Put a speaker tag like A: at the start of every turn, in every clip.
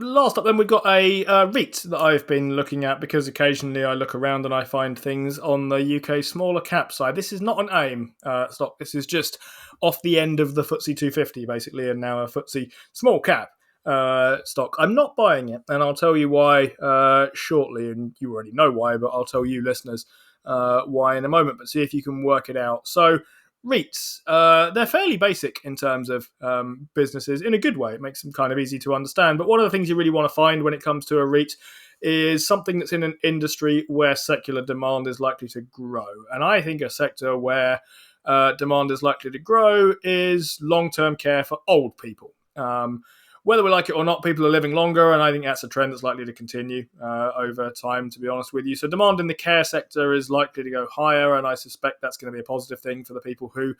A: Last up, then, we've got a REIT that I've been looking at because occasionally I look around and I find things on the UK smaller cap side. This is not an AIM stock. This is just off the end of the FTSE 250, basically, and now a FTSE small cap stock. I'm not buying it, and I'll tell you why shortly, and you already know why, but I'll tell you listeners why in a moment, but see if you can work it out. So REITs, they're fairly basic in terms of businesses in a good way. It makes them kind of easy to understand. But one of the things you really want to find when it comes to a REIT is something that's in an industry where secular demand is likely to grow. And I think a sector where demand is likely to grow is long-term care for old people. Whether we like it or not, people are living longer, and I think that's a trend that's likely to continue over time, to be honest with you. So demand in the care sector is likely to go higher, and I suspect that's going to be a positive thing for the people who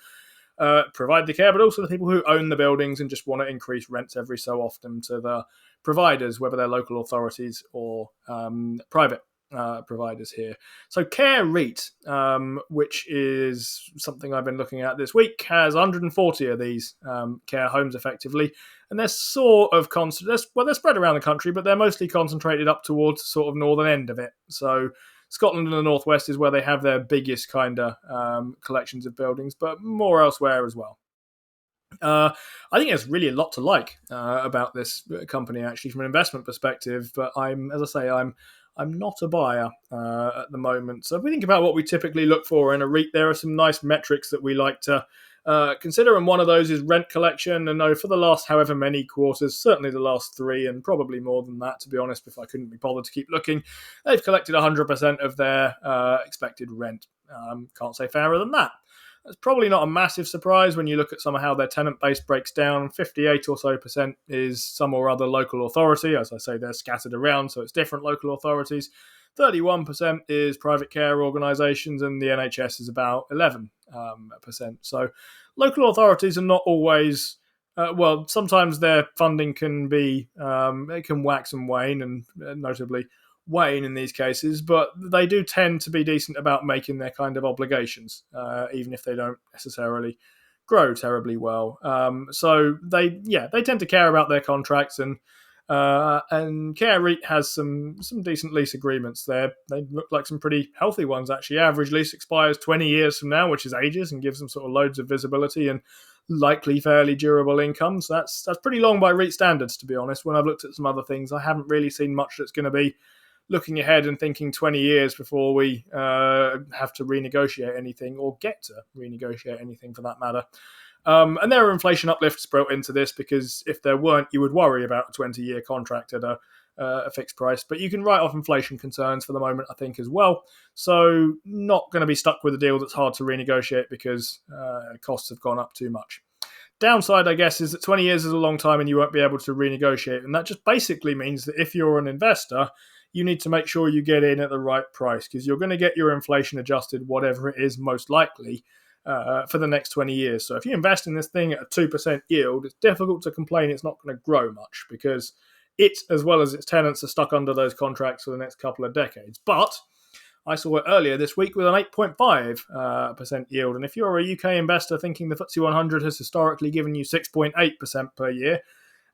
A: provide the care, but also the people who own the buildings and just want to increase rents every so often to the providers, whether they're local authorities or private providers here. So Care REIT, which is something I've been looking at this week, has 140 of these care homes effectively, and they're sort of they're spread around the country, but they're mostly concentrated up towards the sort of northern end of it. So Scotland and the northwest is where they have their biggest kind of collections of buildings, but more elsewhere as well. I think there's really a lot to like about this company, actually, from an investment perspective. But I'm not a buyer at the moment. So if we think about what we typically look for in a REIT, there are some nice metrics that we like to consider, and one of those is rent collection. And for the last however many quarters, certainly the last 3, and probably more than that, to be honest, if I couldn't be bothered to keep looking, they've collected 100% of their expected rent. Can't say fairer than that. That's probably not a massive surprise when you look at some of how their tenant base breaks down. 58 or so percent is some or other local authority. As I say, they're scattered around, so it's different local authorities. 31% is private care organisations, and the NHS is about 11%. So local authorities are not always, sometimes their funding can be, it can wax and wane, and notably wane in these cases, but they do tend to be decent about making their kind of obligations, even if they don't necessarily grow terribly well. So they tend to care about their contracts, and Care REIT has some decent lease agreements there. They look like some pretty healthy ones, actually. Average lease expires 20 years from now, which is ages, and gives them sort of loads of visibility and likely fairly durable income. So that's pretty long by REIT standards, to be honest. When I've looked at some other things, I haven't really seen much that's going to be looking ahead and thinking 20 years before we have to renegotiate anything, or get to renegotiate anything for that matter. And there are inflation uplifts built into this, because if there weren't, you would worry about a 20-year contract at a fixed price. But you can write off inflation concerns for the moment, I think, as well. So not going to be stuck with a deal that's hard to renegotiate because costs have gone up too much. Downside, I guess, is that 20 years is a long time and you won't be able to renegotiate. And that just basically means that if you're an investor, you need to make sure you get in at the right price, because you're going to get your inflation adjusted, whatever it is, most likely, for the next 20 years. So if you invest in this thing at a 2% yield, it's difficult to complain it's not going to grow much, because it, as well as its tenants, are stuck under those contracts for the next couple of decades. But I saw it earlier this week with an 8.5% yield. And if you're a UK investor thinking the FTSE 100 has historically given you 6.8% per year,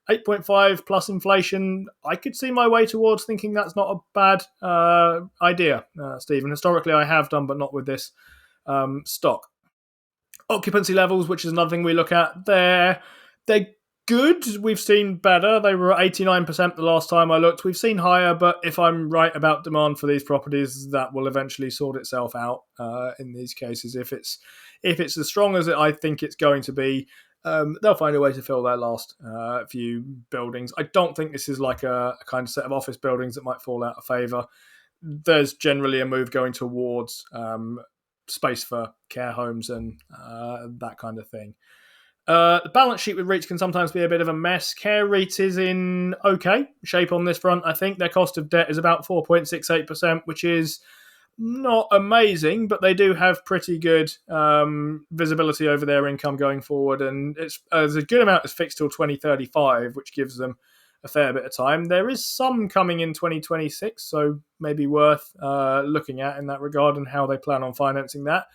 A: 8.5 plus inflation, I could see my way towards thinking that's not a bad idea, Stephen. Historically, I have done, but not with this stock. Occupancy levels, which is another thing we look at, they're good. We've seen better. They were at 89% the last time I looked. We've seen higher, but if I'm right about demand for these properties, that will eventually sort itself out in these cases. If it's as strong as I think it's going to be, they'll find a way to fill their last few buildings. I don't think this is like a kind of set of office buildings that might fall out of favour. There's generally a move going towards space for care homes and that kind of thing. The balance sheet with REITs can sometimes be a bit of a mess. Care REIT is in okay shape on this front. I think their cost of debt is about 4.68%, which is not amazing, but they do have pretty good visibility over their income going forward, and there's a good amount is fixed till 2035, which gives them a fair bit of time. There is some coming in 2026, so maybe worth looking at in that regard and how they plan on financing that.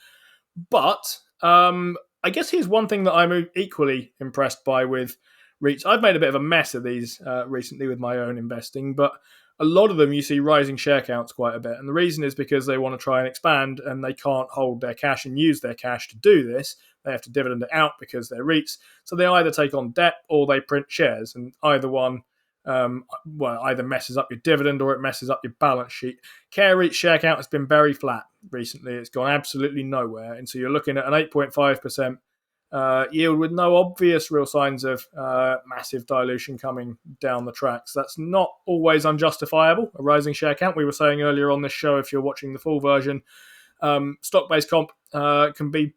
A: But I guess here's one thing that I'm equally impressed by with REITs. I've made a bit of a mess of these recently with my own investing, but a lot of them you see rising share counts quite a bit. And the reason is because they want to try and expand and they can't hold their cash and use their cash to do this. They have to dividend it out because they're REITs. So they either take on debt or they print shares. And either one, either messes up your dividend or it messes up your balance sheet. Care REIT share count has been very flat recently. It's gone absolutely nowhere. And so you're looking at an 8.5% yield with no obvious real signs of massive dilution coming down the tracks. That's not always unjustifiable, a rising share count. We were saying earlier on this show, if you're watching the full version, stock-based comp can be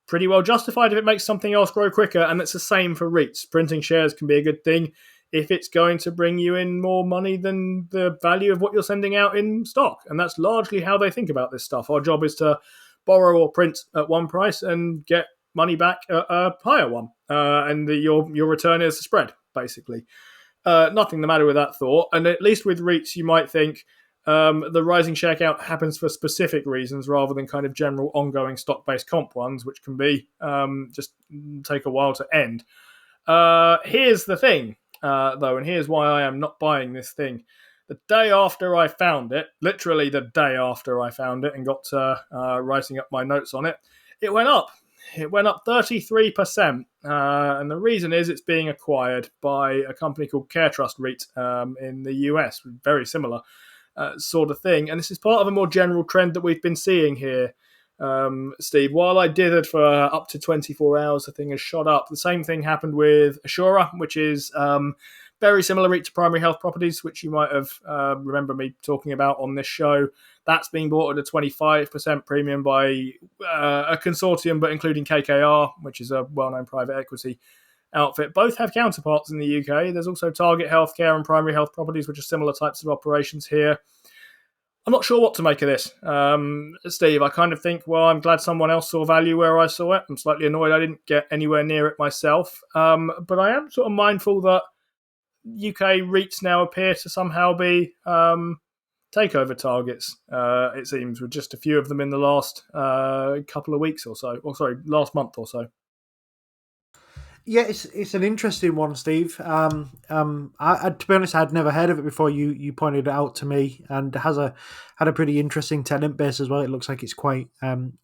A: pretty well justified if it makes something else grow quicker, and it's the same for REITs. Printing shares can be a good thing if it's going to bring you in more money than the value of what you're sending out in stock. And that's largely how they think about this stuff. Our job is to borrow or print at one price and get money back at a higher one. Your return is the spread, basically. Nothing the matter with that thought. And at least with REITs, you might think the rising share count happens for specific reasons rather than kind of general ongoing stock-based comp ones, which can be just take a while to end. Here's the thing, though, and here's why I am not buying this thing. The day after I found it, literally the day after I found it and got to writing up my notes on it, it went up. It went up 33%. And the reason is it's being acquired by a company called Care Trust REIT in the US. Very similar sort of thing. And this is part of a more general trend that we've been seeing here, Steve. While I did it for up to 24 hours, the thing has shot up. The same thing happened with Assura, which is very similar REIT to Primary Health Properties, which you might have remember me talking about on this show. That's being bought at a 25% premium by a consortium, but including KKR, which is a well-known private equity outfit. Both have counterparts in the UK. There's also Target Healthcare and Primary Health Properties, which are similar types of operations here. I'm not sure what to make of this, Steve. I kind of think, well, I'm glad someone else saw value where I saw it. I'm slightly annoyed I didn't get anywhere near it myself. But I am sort of mindful that UK REITs now appear to somehow be takeover targets, it seems, with just a few of them in the last couple of weeks or so. Last month or so.
B: Yeah, it's an interesting one, Steve. To be honest, I'd never heard of it before. You pointed it out to me, and had a pretty interesting tenant base as well. It looks like it's quite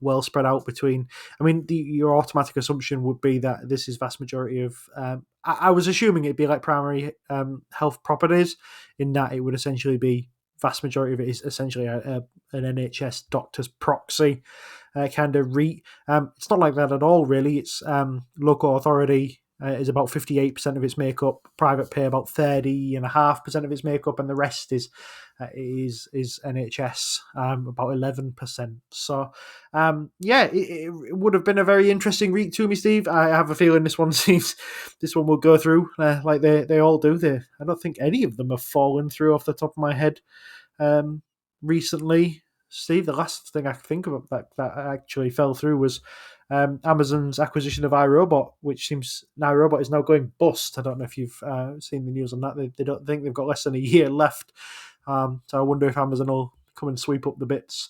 B: well spread out between. I mean, your automatic assumption would be that this is vast majority of. I was assuming it'd be like Primary Health Properties, in that it would essentially be vast majority of it is essentially an NHS doctor's proxy kind of REIT. It's not like that at all, really. It's local authority is about 58% of its makeup, private pay about 30.5% of its makeup, and the rest is NHS, about 11%. So, it would have been a very interesting REIT to me, Steve. I have a feeling this one will go through like they all do. I don't think any of them have fallen through off the top of my head recently. Steve, the last thing I can think of that actually fell through was Amazon's acquisition of iRobot, which seems iRobot is now going bust. I don't know if you've seen the news on that. They don't think they've got less than a year left. So I wonder if Amazon will come and sweep up the bits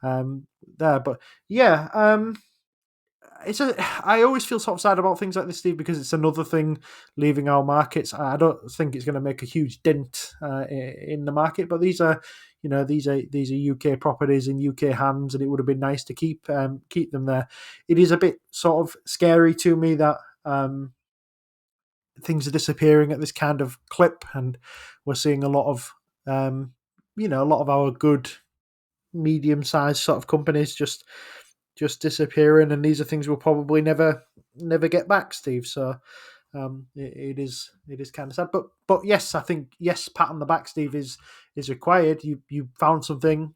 B: there. But yeah, I always feel sort of sad about things like this, Steve, because it's another thing leaving our markets. I don't think it's going to make a huge dent in the market, but these are UK properties in UK hands, and it would have been nice to keep them there. It is a bit sort of scary to me that things are disappearing at this kind of clip, and we're seeing a lot of our good medium-sized sort of companies just disappearing, and these are things we'll probably never get back, Steve. So it is kind of sad, but yes, I think pat on the back, Steve, is required. You found something,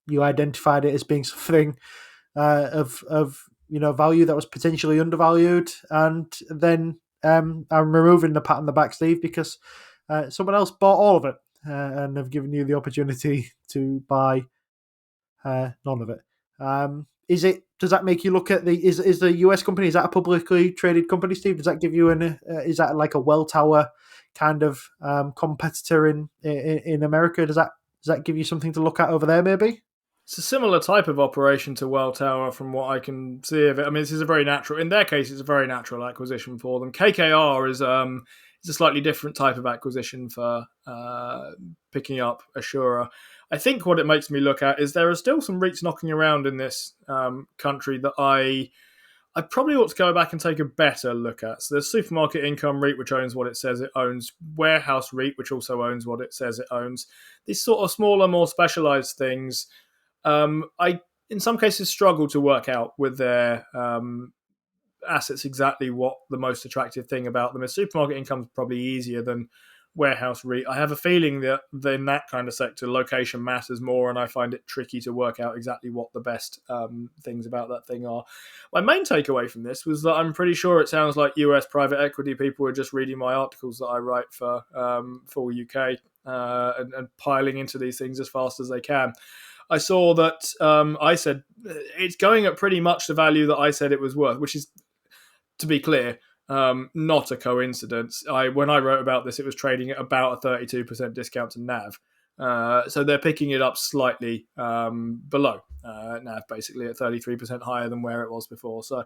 B: you identified it as being something of value that was potentially undervalued, and then I'm removing the pat on the back, Steve, because someone else bought all of it and have given you the opportunity to buy none of it. Does that make you look at is the US company, is that a publicly traded company, Steve? Does that give you is that like a Welltower kind of competitor in America? Does that give you something to look at over there, maybe?
A: It's a similar type of operation to Welltower from what I can see of it. I mean, this is a very natural, in their case, it's a very natural acquisition for them. KKR is it's a slightly different type of acquisition for picking up Assura. I think what it makes me look at is there are still some REITs knocking around in this country that I probably ought to go back and take a better look at. So there's Supermarket Income REIT, which owns what it says it owns, Warehouse REIT, which also owns what it says it owns. These sort of smaller, more specialized things, I in some cases struggle to work out with their assets exactly what the most attractive thing about them is. Supermarket Income is probably easier than Warehouse REIT. I have a feeling that in that kind of sector, location matters more, and I find it tricky to work out exactly what the best things about that thing are. My main takeaway from this was that I'm pretty sure it sounds like US private equity people are just reading my articles that I write for UK and piling into these things as fast as they can. I saw that I said it's going at pretty much the value that I said it was worth, which is, to be clear, not a coincidence. When I wrote about this, it was trading at about a 32% discount to NAV. So they're picking it up slightly below NAV, basically at 33% higher than where it was before. So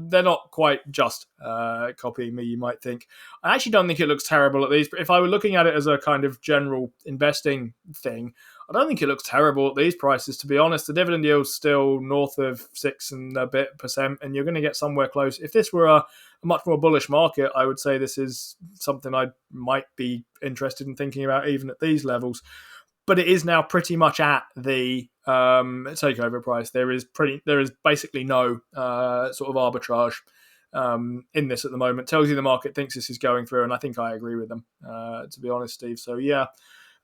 A: they're not quite just copying me, you might think. I actually don't think it looks terrible at these. If I were looking at it as a kind of general investing thing, I don't think it looks terrible at these prices, to be honest. The dividend yield's still north of 6 and a bit percent, and you're going to get somewhere close. If this were a much more bullish market, I would say this is something I might be interested in thinking about even at these levels. But it is now pretty much at the takeover price. There is basically no sort of arbitrage in this at the moment. Tells you the market thinks this is going through, and I think I agree with them, to be honest, Steve. So yeah,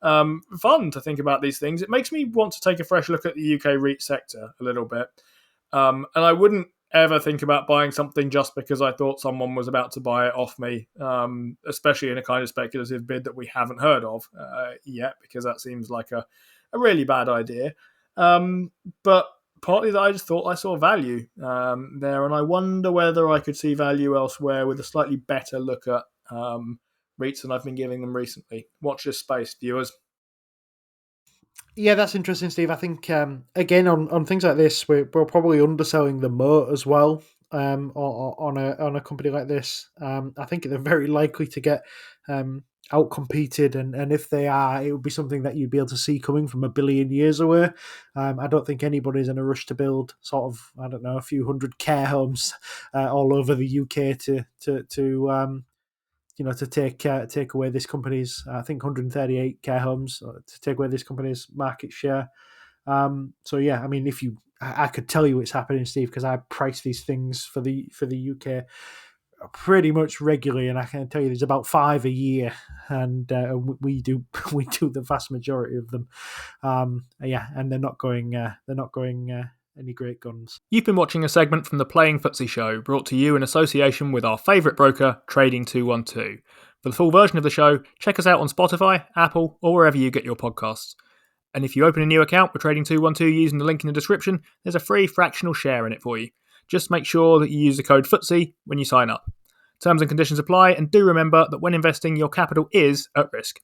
A: fun to think about these things. It makes me want to take a fresh look at the UK REIT sector a little bit. And I wouldn't ever think about buying something just because I thought someone was about to buy it off me, especially in a kind of speculative bid that we haven't heard of yet, because that seems like a really bad idea. But partly that I just thought I saw value there, and I wonder whether I could see value elsewhere with a slightly better look at REITs than I've been giving them recently. Watch this space, viewers.
B: Yeah, that's interesting, Steve. I think again on things like this, we're probably underselling the moat as well. On a company like this, I think they're very likely to get outcompeted, and if they are, it would be something that you'd be able to see coming from a billion years away. I don't think anybody's in a rush to build sort of, I don't know, a few hundred care homes all over the UK to take away this company's, I think, 138 care homes to take away this company's market share. So yeah, I mean, I could tell you it's happening, Steve, because I price these things for the UK pretty much regularly, and I can tell you there's about 5 a year, and we do the vast majority of them. Yeah, and they're not going any great guns.
A: You've been watching a segment from the Playing FTSE show, brought to you in association with our favourite broker, Trading 212. For the full version of the show, check us out on Spotify, Apple, or wherever you get your podcasts. And if you open a new account with Trading 212 using the link in the description, there's a free fractional share in it for you. Just make sure that you use the code FTSE when you sign up. Terms and conditions apply, and do remember that when investing, your capital is at risk.